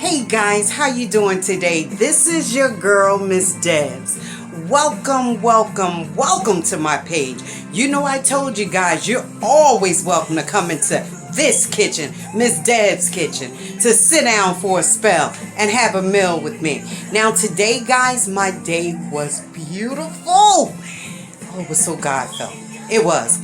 Hey guys, how you doing today? This is your girl, Miss Debs. Welcome to my page. You know I told you guys, you're always welcome to come into this kitchen, Miss Debs' kitchen, to sit down for a spell and have a meal with me. Now today, guys, my day was beautiful. Oh, it was so God-felt. It was.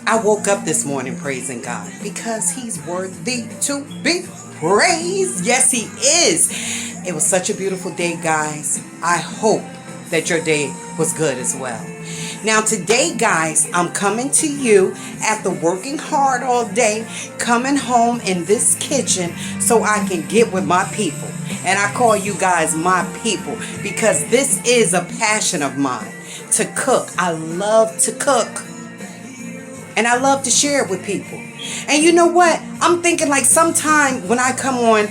I woke up this morning praising God because He's worthy to be praised. Yes, He is. It was such a beautiful day, guys. I hope that your day was good as well. Now today, guys, I'm coming to you after working hard all day, coming home in this kitchen so I can get with my people. And I call you guys my people because this is a passion of mine, to cook. I love to cook. And I love to share it with people. And you know what? I'm thinking like sometime when I come on,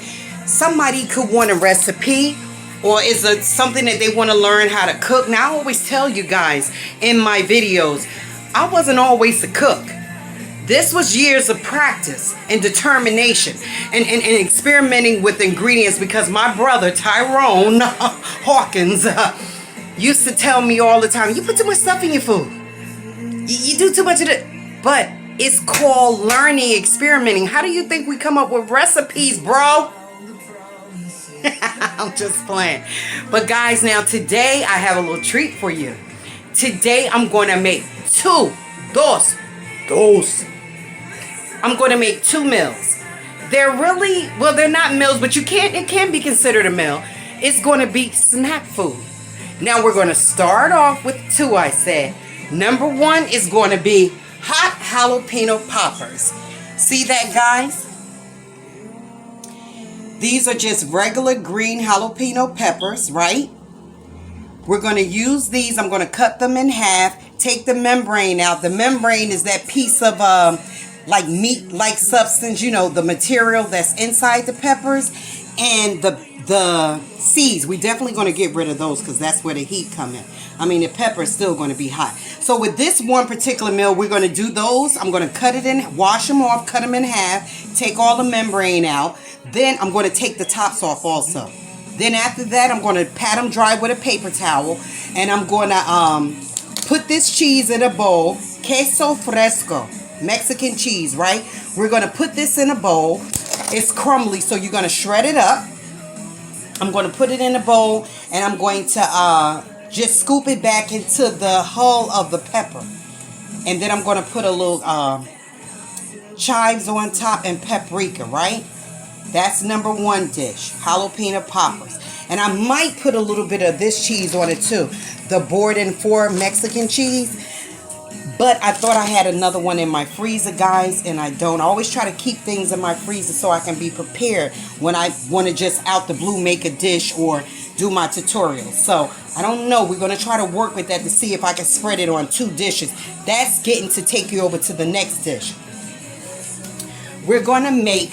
somebody could want a recipe, or is it something that they want to learn how to cook. Now I always tell you guys in my videos, I wasn't always a cook. This was years of practice and determination and experimenting with ingredients, because my brother Tyrone Hawkins used to tell me all the time, you put too much stuff in your food. You do too much of it. But it's called learning, experimenting. How do you think we come up with recipes, bro? I'm just playing. But guys, now today I have a little treat for you. Today I'm going to make dos. I'm going to make 2 meals. They're really, well, they're not meals, but it can be considered a meal. It's going to be snack food. Now we're going to start off with 2, I said. Number 1 is going to be hot jalapeno poppers. See that, guys? These are just regular green jalapeno peppers, right? We're going to use these. I'm going to cut them in half, take the membrane out. The membrane is that piece of like meat-like substance, you know, the material that's inside the peppers, and the seeds. We're definitely going to get rid of those because that's where the heat come in. I mean, the pepper is still going to be hot. So with this one particular meal, we're going to do those. I'm going to cut it in, wash them off, cut them in half, take all the membrane out. Then I'm going to take the tops off also. Then after that, I'm going to pat them dry with a paper towel. And I'm going to put this cheese in a bowl. Queso fresco. Mexican cheese, right? We're going to put this in a bowl. It's crumbly, so you're going to shred it up. I'm going to put it in a bowl, and I'm going to just scoop it back into the hull of the pepper. And then I'm going to put a little chives on top and paprika, right? That's number 1 dish, jalapeno poppers. And I might put a little bit of this cheese on it too, the Borden 4 Mexican cheese. But I thought I had another one in my freezer, guys, and I don't. I always try to keep things in my freezer so I can be prepared when I want to just out the blue make a dish or do my tutorials. So I don't know. We're going to try to work with that to see if I can spread it on 2 dishes. That's getting to take you over to the next dish. We're going to make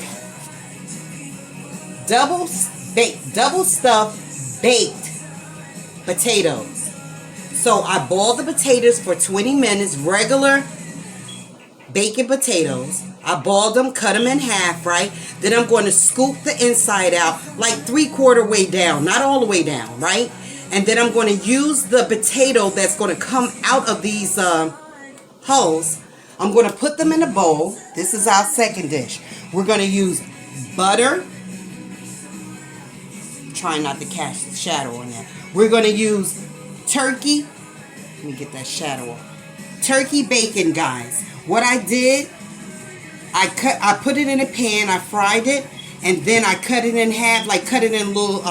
double stuffed baked potatoes. So I boiled the potatoes for 20 minutes, regular baking potatoes. I boiled them, cut them in half, right? Then I'm going to scoop the inside out like 3/4 way down, not all the way down, right? And then I'm going to use the potato that's going to come out of these hulls. I'm going to put them in a bowl. This is our second dish. We're going to use butter. Trying not to catch the shadow on that. We're going to use turkey. Let me get that shadow off. Turkey bacon, guys. What I did, I put it in a pan, I fried it, and then I cut it in half, like cut it in little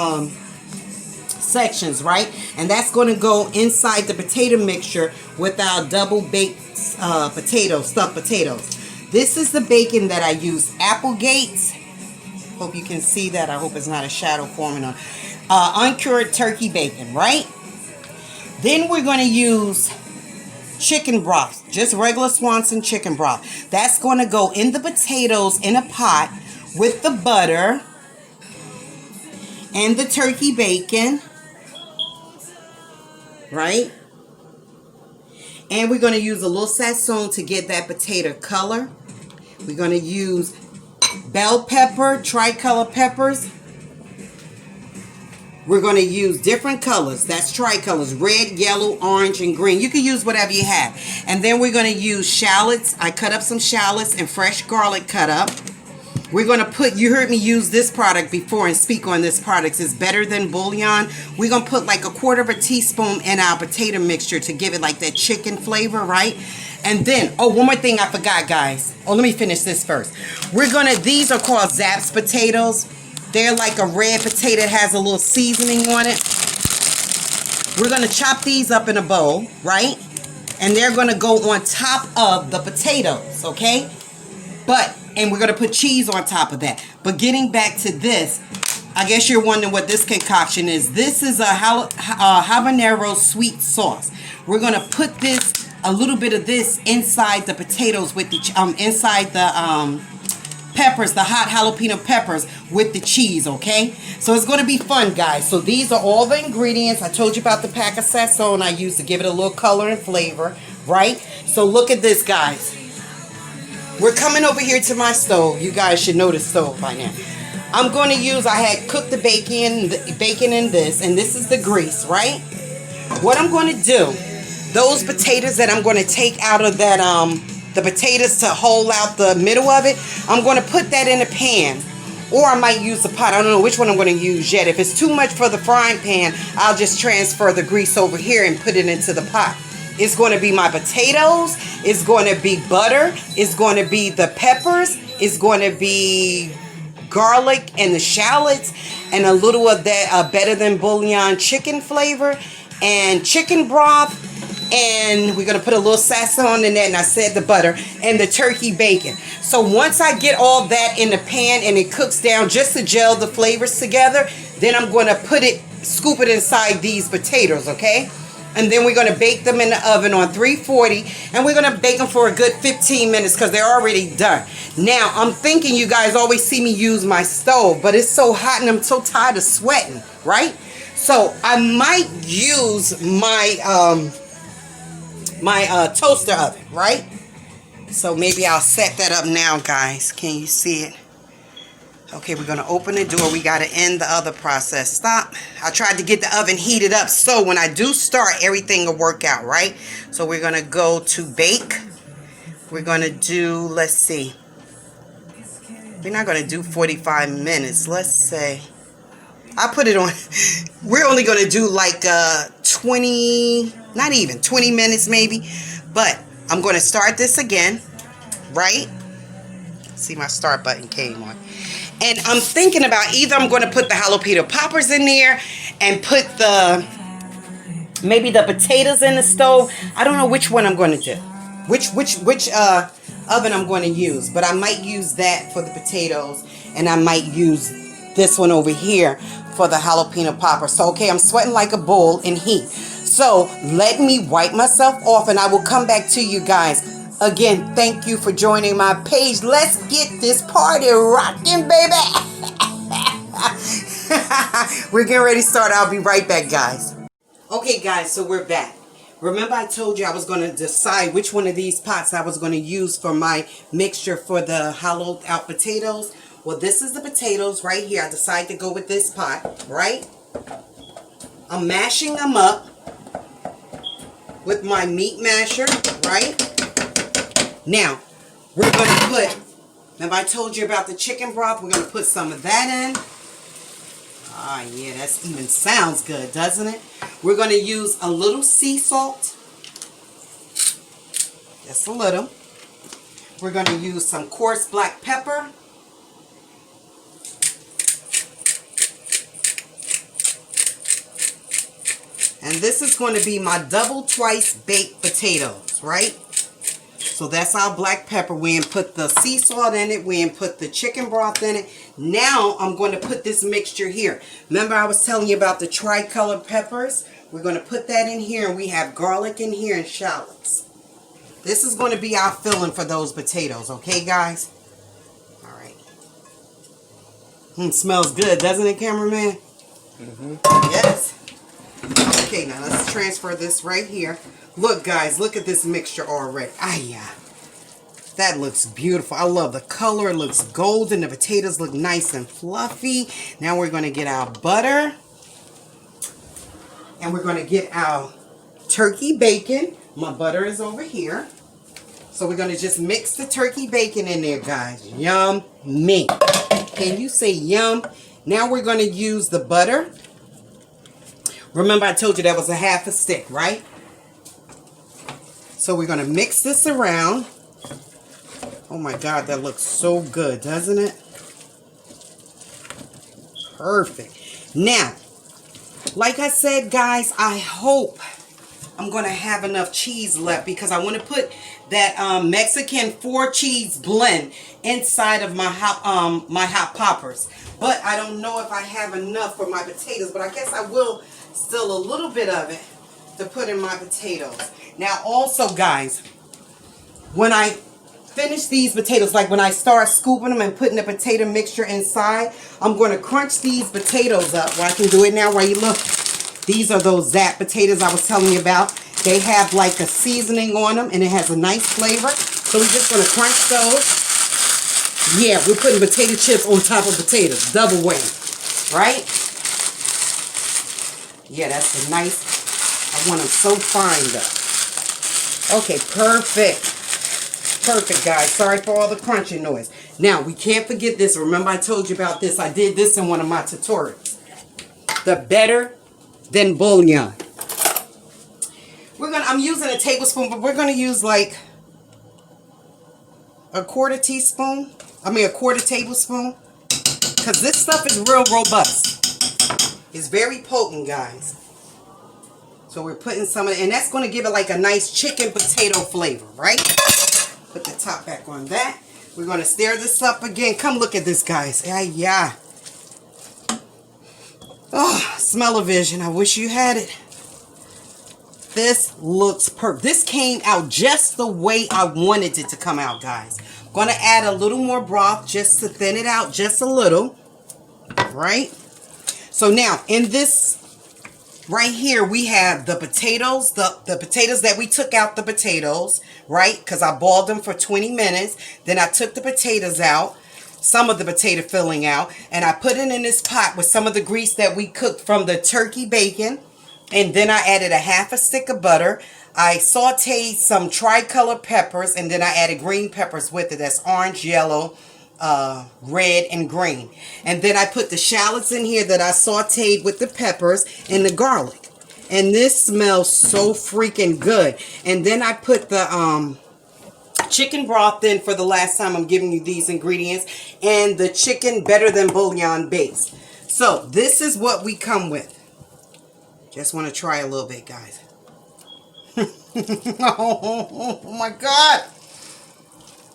sections, right? And that's going to go inside the potato mixture with our double baked potatoes, stuffed potatoes. This is the bacon that I use, Applegate's. Hope you can see that. I hope it's not a shadow forming on. Uncured turkey bacon, right? Then we're going to use chicken broth, just regular Swanson chicken broth. That's going to go in the potatoes in a pot with the butter and the turkey bacon, right? And we're going to use a little sazon to get that potato color. We're going to use bell pepper, tricolor peppers, We're going to use different colors. That's tricolors. Red, yellow, orange, and green. You can use whatever you have. And then we're going to use shallots. I cut up some shallots and fresh garlic cut up. We're going to put, you heard me use this product before and speak on this product. It's better than bouillon. We're going to put like 1/4 teaspoon in our potato mixture to give it like that chicken flavor, right? And then, oh, one more thing I forgot, guys. Oh, let me finish this first. We're going to, these are called Zapp's potatoes. They're like a red potato. It has a little seasoning on it. We're going to chop these up in a bowl, right? And they're going to go on top of the potatoes, okay? And we're going to put cheese on top of that. But getting back to this, I guess you're wondering what this concoction is. This is a habanero sweet sauce. We're going to put this, a little bit of this inside the potatoes with the, inside the peppers, the hot jalapeno peppers with the cheese, okay? So it's going to be fun, guys. So these are all the ingredients. I told you about the pack of sazon I used to give it a little color and flavor, right? So look at this, guys. We're coming over here to my stove. You guys should know the stove by now. I'm going to use, I had cooked the bacon in this, and this is the grease, right? What I'm going to do, those potatoes that I'm going to take out of that, the potatoes to hold out the middle of it, I'm going to put that in a pan. Or I might use the pot. I don't know which one I'm going to use yet. If it's too much for the frying pan, I'll just transfer the grease over here and put it into the pot. It's going to be my potatoes. It's going to be butter. It's going to be the peppers. It's going to be garlic and the shallots and a little of that better than bouillon chicken flavor and chicken broth. And we're going to put a little sazon in that. And I said the butter and the turkey bacon. So once I get all that in the pan and it cooks down just to gel the flavors together, then I'm going to scoop it inside these potatoes, okay? And then we're going to bake them in the oven on 340. And we're going to bake them for a good 15 minutes because they're already done. Now, I'm thinking you guys always see me use my stove, but it's so hot and I'm so tired of sweating, right? So I might use my toaster oven, right? So maybe I'll set that up now, guys. Can you see it? Okay, we're going to open the door. We got to end the other process. Stop. I tried to get the oven heated up so when I do start, everything will work out, right? So we're going to go to bake. We're going to do, let's see. We're not going to do 45 minutes. Let's say. I put it on. We're only going to do like 20, not even 20 minutes maybe. But I'm going to start this again, right? See, my start button came on. And I'm thinking about either I'm going to put the jalapeno poppers in there and put maybe the potatoes in the stove. I don't know which one I'm going to do. Which oven I'm going to use. But I might use that for the potatoes. And I might use this one over here for the jalapeno poppers. So, okay, I'm sweating like a bull in heat. So, let me wipe myself off and I will come back to you guys. Again, thank you for joining my page. Let's get this party rocking, baby. We're getting ready to start. I'll be right back, guys. Okay, guys, so we're back. Remember I told you I was going to decide which one of these pots I was going to use for my mixture for the hollowed out potatoes. Well, this is the potatoes right here. I decided to go with this pot, right? I'm mashing them up with my meat masher, right? Now, we're going to put, remember I told you about the chicken broth? We're going to put some of that in. Ah, yeah, that even sounds good, doesn't it? We're going to use a little sea salt. Just a little. We're going to use some coarse black pepper. And this is going to be my double twice baked potatoes, right? So that's our black pepper. We didn't put the sea salt in it. We didn't put the chicken broth in it. Now I'm going to put this mixture here. Remember I was telling you about the tricolor peppers? We're going to put that in here. And we have garlic in here and shallots. This is going to be our filling for those potatoes. Okay, guys? All right. Smells good, doesn't it, cameraman? Mm-hmm. Yes. Okay, now let's transfer this right here. Look, guys, look at this mixture already. Ah, yeah. That looks beautiful. I love the color. It looks golden. The potatoes look nice and fluffy. Now we're going to get our butter. And we're going to get our turkey bacon. My butter is over here. So we're going to just mix the turkey bacon in there, guys. Yummy. Can you say yum? Now we're going to use the butter. Remember I told you that was a half a stick, right? So we're going to mix this around. Oh my God, that looks so good, doesn't it? Perfect. Now, like I said, guys, I hope I'm going to have enough cheese left because I want to put that Mexican 4-cheese blend inside of my hot poppers. But I don't know if I have enough for my potatoes, but I guess I will still a little bit of it to put in my potatoes. Now also, guys, when I finish these potatoes, like when I start scooping them and putting the potato mixture inside, I'm going to crunch these potatoes up. Well, I can do it now while you look. These are those Zap potatoes I was telling you about. They have like a seasoning on them and it has a nice flavor. So we're just going to crunch those. Yeah, we're putting potato chips on top of potatoes. Double whammy. Right? Yeah, that's a nice. I want them so fine though. Okay, perfect. Perfect, guys. Sorry for all the crunching noise. Now, we can't forget this. Remember I told you about this. I did this in one of my tutorials. The better than bouillon. I'm using a tablespoon, but we're gonna use like a quarter tablespoon, because this stuff is real robust. It's very potent, guys. So we're putting some of it, and that's going to give it like a nice chicken potato flavor, right? Put the top back on that. We're going to stir this up again. Come look at this, guys. Yeah. Oh, smell-o-vision. I wish you had it. This looks perfect. This came out just the way I wanted it to come out, guys. I'm going to add a little more broth just to thin it out just a little. Right? So now, in this right here, we have the potatoes, the potatoes that we took out the potatoes, right? Because I boiled them for 20 minutes. Then I took the potatoes out, some of the potato filling out, and I put it in this pot with some of the grease that we cooked from the turkey bacon. And then I added a half a stick of butter. I sauteed some tricolor peppers, and then I added green peppers with it. That's orange, yellow, red, and green. And then I put the shallots in here that I sauteed with the peppers and the garlic. And this smells so freaking good. And then I put the chicken broth in for the last time. I'm giving you these ingredients. And the chicken better than bouillon base. So this is what we come with. Just want to try a little bit, guys. Oh my God.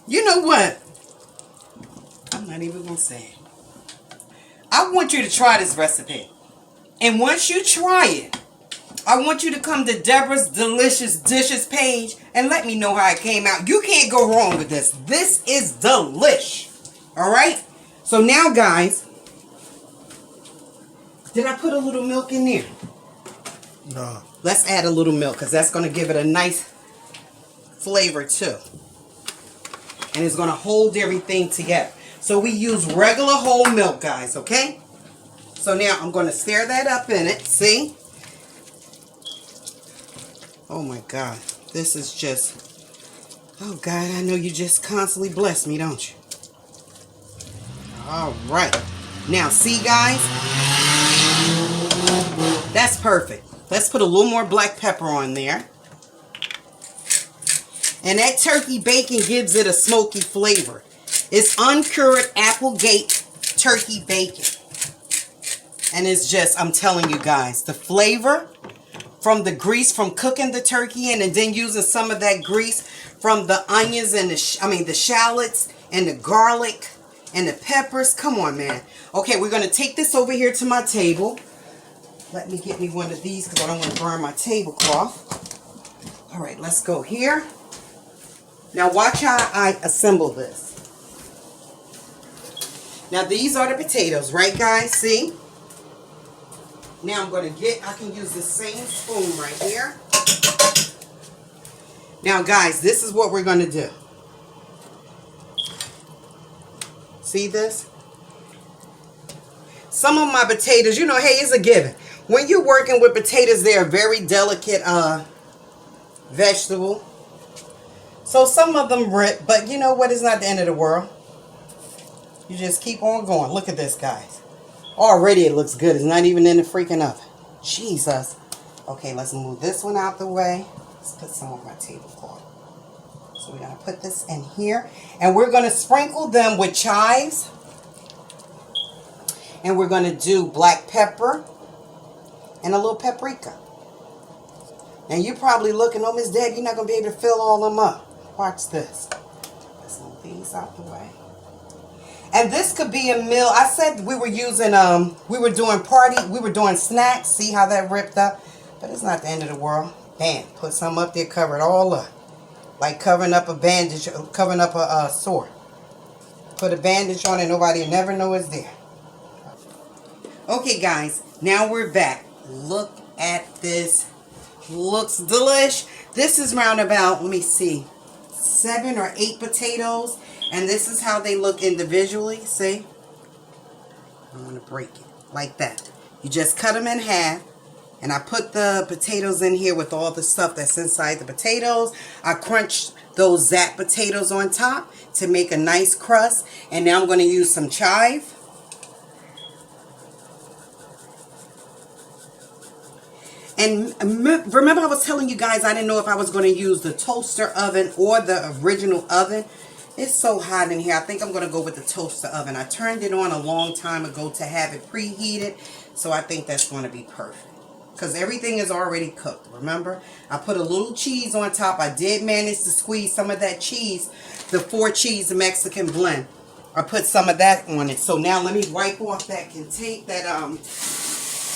You know what? I'm not even going to say it. I want you to try this recipe. And once you try it, I want you to come to Deborah's Delicious Dishes page and let me know how it came out. You can't go wrong with this. This is delish. Alright? So now, guys, did I put a little milk in there? No. Let's add a little milk because that's going to give it a nice flavor too. And it's going to hold everything together. So we use regular whole milk, guys, okay? So now I'm going to stir that up in it. See? Oh my God. This is just... Oh God, I know you just constantly bless me, don't you? All right. Now, see, guys? That's perfect. Let's put a little more black pepper on there. And that turkey bacon gives it a smoky flavor. It's uncured Applegate turkey bacon. And it's just, I'm telling you guys, the flavor from the grease from cooking the turkey in and then using some of that grease from the onions and the shallots and the garlic and the peppers. Come on, man. Okay, we're going to take this over here to my table. Let me get me one of these because I don't want to burn my tablecloth. All right, let's go here. Now watch how I assemble this. Now these are the potatoes, right guys? See? Now I'm going to I can use the same spoon right here. Now guys, this is what we're going to do. See this? Some of my potatoes, you know, hey, it's a given. When you're working with potatoes, they're a very delicate vegetable. So some of them rip, but you know what? It's not the end of the world. You just keep on going. Look at this, guys. Already it looks good. It's not even in the freaking oven. Jesus. Okay, let's move this one out the way. Let's put some on my tablecloth. So we're going to put this in here. And we're going to sprinkle them with chives. And we're going to do black pepper and a little paprika. And you're probably looking, oh, Miss Deb, you're not going to be able to fill all them up. Watch this. Let's move these out the way. And this could be a meal. I said we were using, we were doing snacks. See how that ripped up? But it's not the end of the world. Bam, put some up there, cover it all up. Like covering up a bandage, covering up a sore. Put a bandage on it, nobody will never know it's there. Okay, guys, now we're back. Look at this. Looks delish. This is round about, let me see, 7 or 8 potatoes. And this is how they look individually. See? I'm going to break it like that. You just cut them in half. And I put the potatoes in here with all the stuff that's inside the potatoes. I crunched those Zap potatoes on top to make a nice crust. And now I'm going to use some chive. And remember I was telling you guys I didn't know if I was going to use the toaster oven or the original oven. It's so hot in here. I think I'm going to go with the toaster oven. I turned it on a long time ago to have it preheated. So I think that's going to be perfect. Because everything is already cooked. Remember? I put a little cheese on top. I did manage to squeeze some of that cheese. The 4 cheese Mexican blend. I put some of that on it. So now let me wipe off that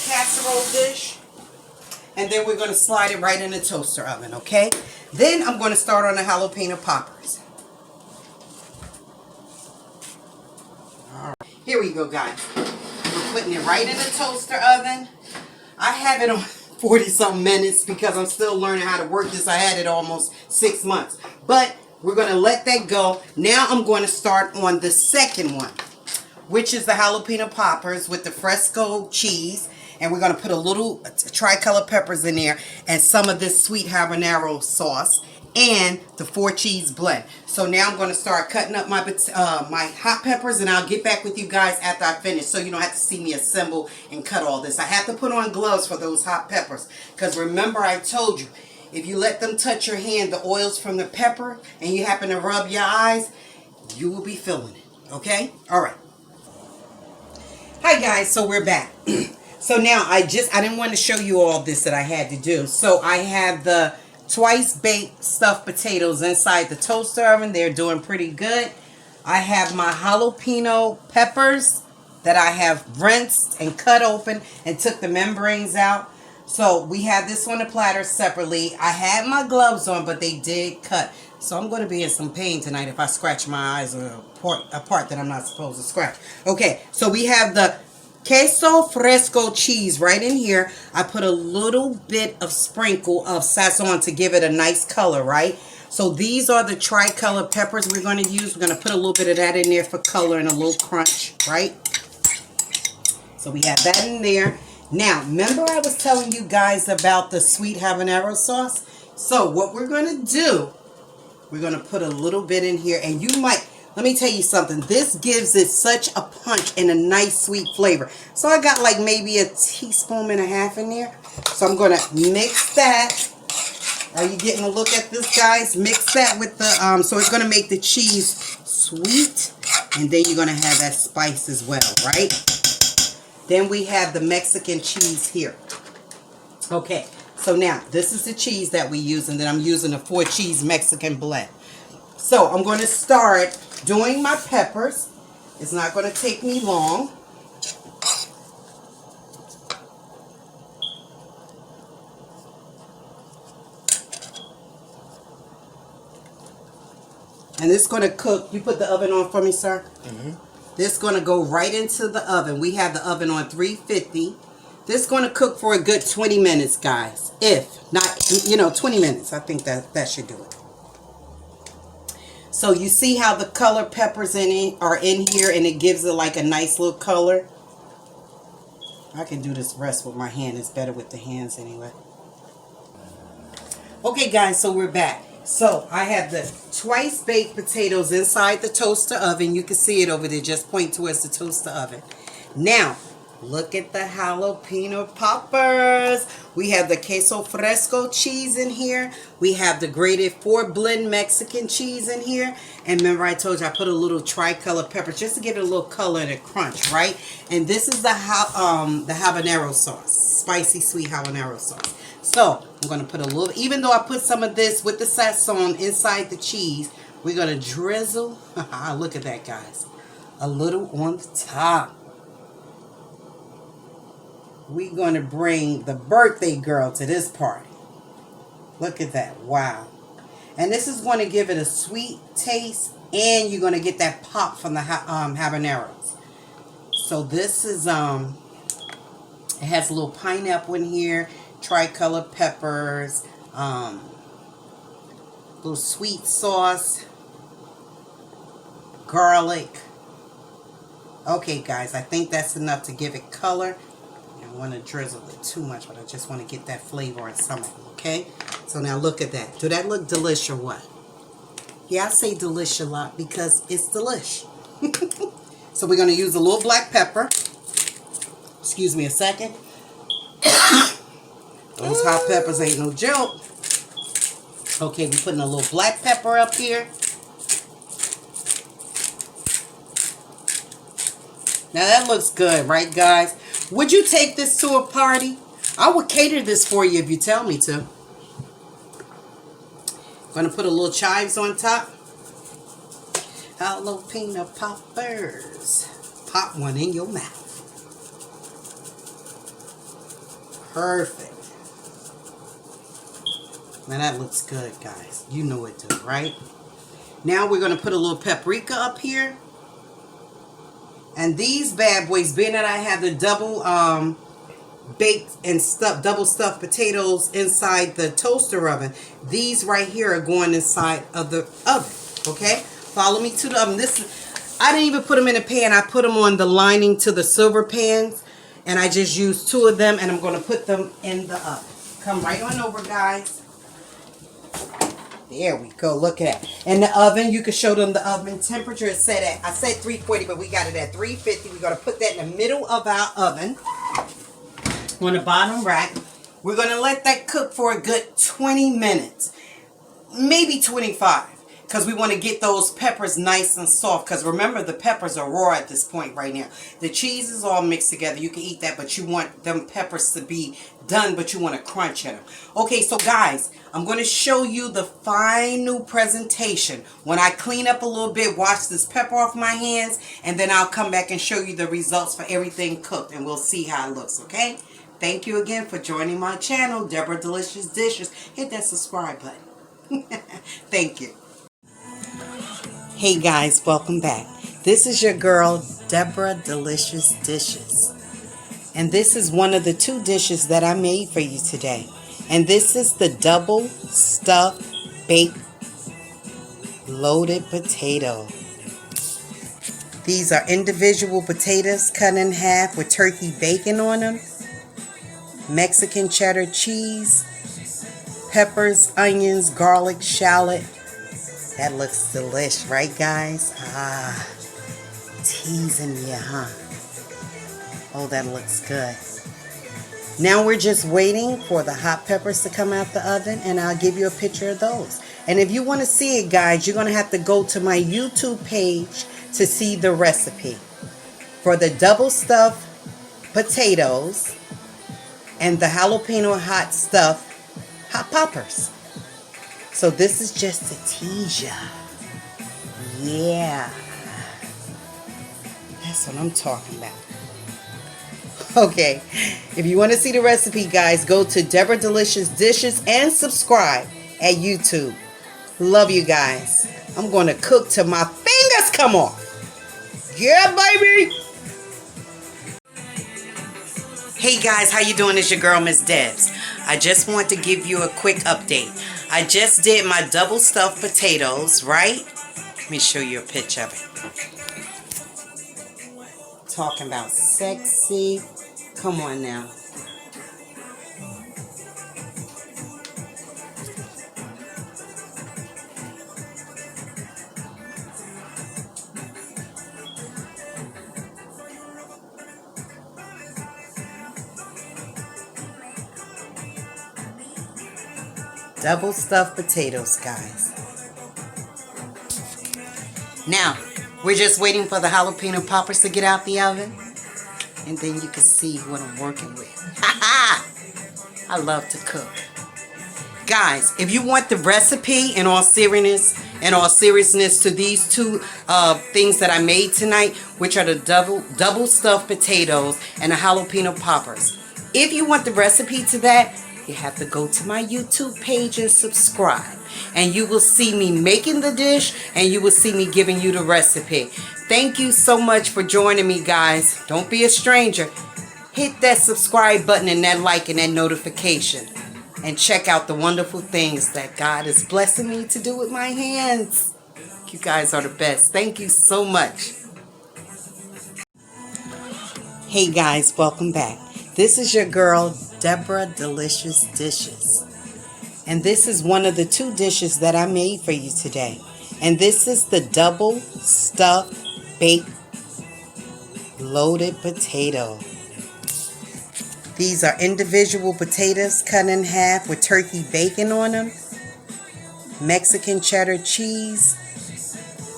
casserole dish. And then we're going to slide it right in the toaster oven, okay? Then I'm going to start on the jalapeno poppers. All right. Here we go, guys. We're putting it right in the toaster oven. I have it on 40-something minutes because I'm still learning how to work this. I had it almost 6 months. But we're going to let that go. Now I'm going to start on the second one, which is the jalapeno poppers with the fresco cheese. And we're going to put a little tricolor peppers in there and some of this sweet habanero sauce and the 4 cheese blend. So now I'm going to start cutting up my hot peppers, and I'll get back with you guys after I finish so you don't have to see me assemble and cut all this. I have to put on gloves for those hot peppers because remember I told you, if you let them touch your hand, the oils from the pepper, and you happen to rub your eyes, you will be feeling it. Okay? All right. Hi guys, so we're back. So now I didn't want to show you all this that I had to do. So I have the twice baked stuffed potatoes inside the toaster oven. They're doing pretty good. I have my jalapeno peppers that I have rinsed and cut open and took the membranes out. So we have this on the platter separately. I had my gloves on, but they did cut. So I'm going to be in some pain tonight if I scratch my eyes or a part that I'm not supposed to scratch. Okay, so we have the queso fresco cheese right in here. I put a little bit of sprinkle of sazon to give it a nice color, right? So these are the tricolor peppers we're going to use. We're going to put a little bit of that in there for color and a little crunch, right? So we have that in there. Now, remember I was telling you guys about the sweet habanero sauce? So what we're going to do, we're going to put a little bit in here, and you might... Let me tell you something. This gives it such a punch and a nice sweet flavor. So I got like maybe a teaspoon and a half in there. So I'm going to mix that. Are you getting a look at this, guys? Mix that with the, so it's going to make the cheese sweet. And then you're going to have that spice as well, right? Then we have the Mexican cheese here. Okay. So now, this is the cheese that we use. And then I'm using the 4 cheese Mexican blend. So I'm going to start doing my peppers. It's not going to take me long. And this is going to cook. You put the oven on for me, sir? Mm-hmm. This is going to go right into the oven. We have the oven on 350. This is going to cook for a good 20 minutes, guys. If not, 20 minutes. I think that should do it. So you see how the color peppers are in here, and it gives it like a nice little color. I can do this rest with my hand. It's better with the hands anyway. Okay, guys, so we're back. So I have the twice baked potatoes inside the toaster oven. You can see it over there. Just point towards the toaster oven. Now, look at the jalapeno poppers. We have the queso fresco cheese in here. We have the grated 4-blend Mexican cheese in here. And remember I told you I put a little tricolor pepper just to give it a little color and a crunch, right? And this is the habanero sauce. Spicy sweet habanero sauce. So, I'm going to put a little, even though I put some of this with the sazon inside the cheese, we're going to drizzle. Look at that, guys. A little on the top. We're going to bring the birthday girl to this party. Look at that. Wow. And this is going to give it a sweet taste, and you're going to get that pop from the habaneros. So this is, it has a little pineapple in here, tricolor peppers, little sweet sauce, garlic. Okay, guys, I think that's enough to give it color. I don't want to drizzle it too much, but I just want to get that flavor in some of them, okay? So now look at that. Do that look delish or what? Yeah, I say delish a lot because it's delish. So we're going to use a little black pepper. Excuse me a second. Those hot peppers ain't no joke. Okay, we're putting a little black pepper up here. Now that looks good, right, guys? Would you take this to a party? I would cater this for you if you tell me to. Gonna put a little chives on top. Jalapeno poppers. Pop one in your mouth. Perfect. Now that looks good, guys. You know it too, right? Now we're gonna put a little paprika up here. And these bad boys, being that I have the double baked and double stuffed potatoes inside the toaster oven, these right here are going inside of the oven. Okay, follow me to the oven. I didn't even put them in a pan. I put them on the lining to the silver pans, and I just used 2 of them, and I'm going to put them in the oven. Come right on over, guys. There we go. Look at that. And the oven, you can show them the oven temperature. It's set at, I said 340, but we got it at 350. We're going to put that in the middle of our oven on the bottom rack. We're going to let that cook for a good 20 minutes, maybe 25, because we want to get those peppers nice and soft, because remember, the peppers are raw at this point right now. The cheese is all mixed together. You can eat that, but you want them peppers to be done, but you want to crunch in them. Okay, so guys, I'm going to show you the final presentation. When I clean up a little bit, wash this pepper off my hands, and then I'll come back and show you the results for everything cooked, and we'll see how it looks, okay? Thank you again for joining my channel, Deborah Delicious Dishes. Hit that subscribe button. Thank you. Hey guys, welcome back. This is your girl, Deborah Delicious Dishes. And this is one of the 2 dishes that I made for you today. And this is the double stuffed baked loaded potato. These are individual potatoes cut in half with turkey bacon on them, Mexican cheddar cheese, peppers, onions, garlic, shallot. That looks delish, right guys? Ah, teasing you, huh? Oh, that looks good. Now we're just waiting for the hot peppers to come out the oven, and I'll give you a picture of those. And if you want to see it, guys, you're going to have to go to my YouTube page to see the recipe for the double stuffed potatoes and the jalapeno hot stuffed hot poppers. So this is just to tease ya. Yeah. That's what I'm talking about. Okay, if you want to see the recipe, guys, go to Deborah Delicious Dishes and subscribe at YouTube. Love you guys. I'm going to cook till my fingers come off. Yeah, baby. Hey guys, how you doing? It's your girl, Miss Debs. I just want to give you a quick update. I just did my double stuffed potatoes, right? Let me show you a picture of it. Talking about sexy, Come on now. Double stuffed potatoes, guys. Now, we're just waiting for the jalapeno poppers to get out the oven. And then you can see what I'm working with. I love to cook. Guys, if you want the recipe in all seriousness to these two things that I made tonight, which are the double stuffed potatoes and the jalapeno poppers. If you want the recipe to that, you have to go to my YouTube page and subscribe. And you will see me making the dish, and you will see me giving you the recipe. Thank you so much for joining me, guys. Don't be a stranger. Hit that subscribe button and that like and that notification. And check out the wonderful things that God is blessing me to do with my hands. You guys are the best. Thank you so much. Hey guys, welcome back. This is your girl, Deborah Delicious Dishes. And this is one of the two dishes that I made for you today. And this is the double stuffed baked loaded potato. These are individual potatoes cut in half with turkey bacon on them, Mexican cheddar cheese,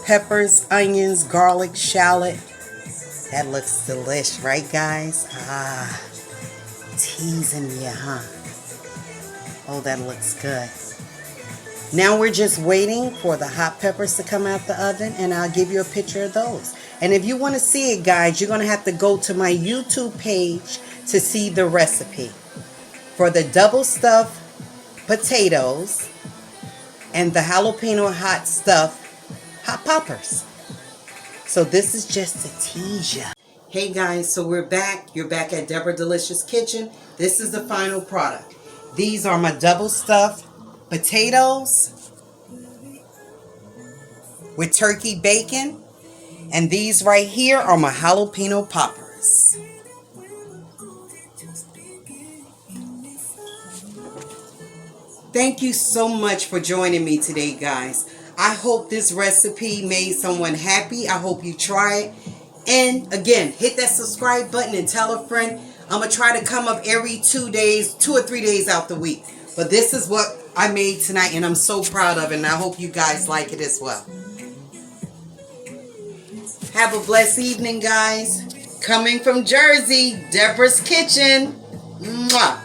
peppers, onions, garlic, shallot. That looks delish, right guys? Teasing you, huh? Oh, that looks good. Now we're just waiting for the hot peppers to come out the oven, and I'll give you a picture of those. And if you want to see it, guys, you're going to have to go to my YouTube page to see the recipe for the double stuffed potatoes and the jalapeno hot poppers. So this is just to tease you. Hey guys, so we're back. You're back at Deborah Delicious Kitchen. This is the final product. These are my double stuffed potatoes with turkey bacon. And these right here are my jalapeno poppers. Thank you so much for joining me today, guys. I hope this recipe made someone happy. I hope you try it. And again, hit that subscribe button and tell a friend. I'm going to try to come up every 2 or 3 days out the week. But this is what I made tonight, and I'm so proud of it. And I hope you guys like it as well. Have a blessed evening, guys. Coming from Jersey, Deborah's Kitchen. Mwah.